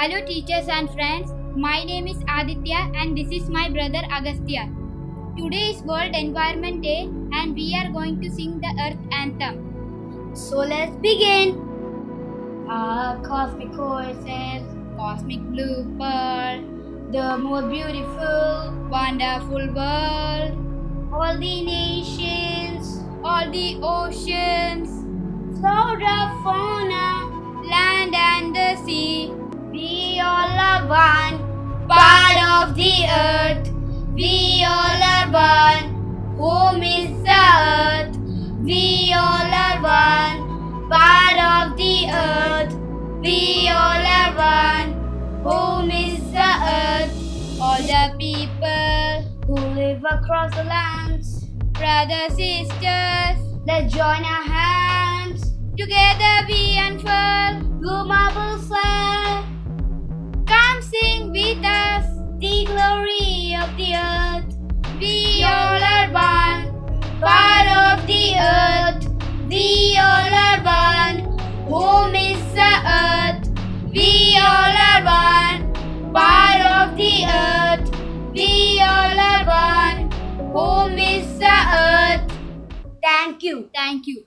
Hello teachers and friends, my name is Aaditya and this is my brother Agastya. Today is World Environment Day and we are going to sing the Earth Anthem. So let's begin. Our cosmic courses, Cosmic blue pearl, the most beautiful, wonderful world, all the nations, all the oceans, flora, fauna, land and the sea, we all are one, part of the earth. We all are one, home is the earth. We all are one, part of the earth. We all are one, home is the earth. all the people, Who live across the lands, brothers, sisters, let's join our hands. together we unfurl. Blue marble flag, Come sing with us, the glory of the earth. we all are one, Part of the earth, we all are one. Home is the earth, we all are one. Part of the earth, we all are one. Home is the earth. Thank you. Thank you.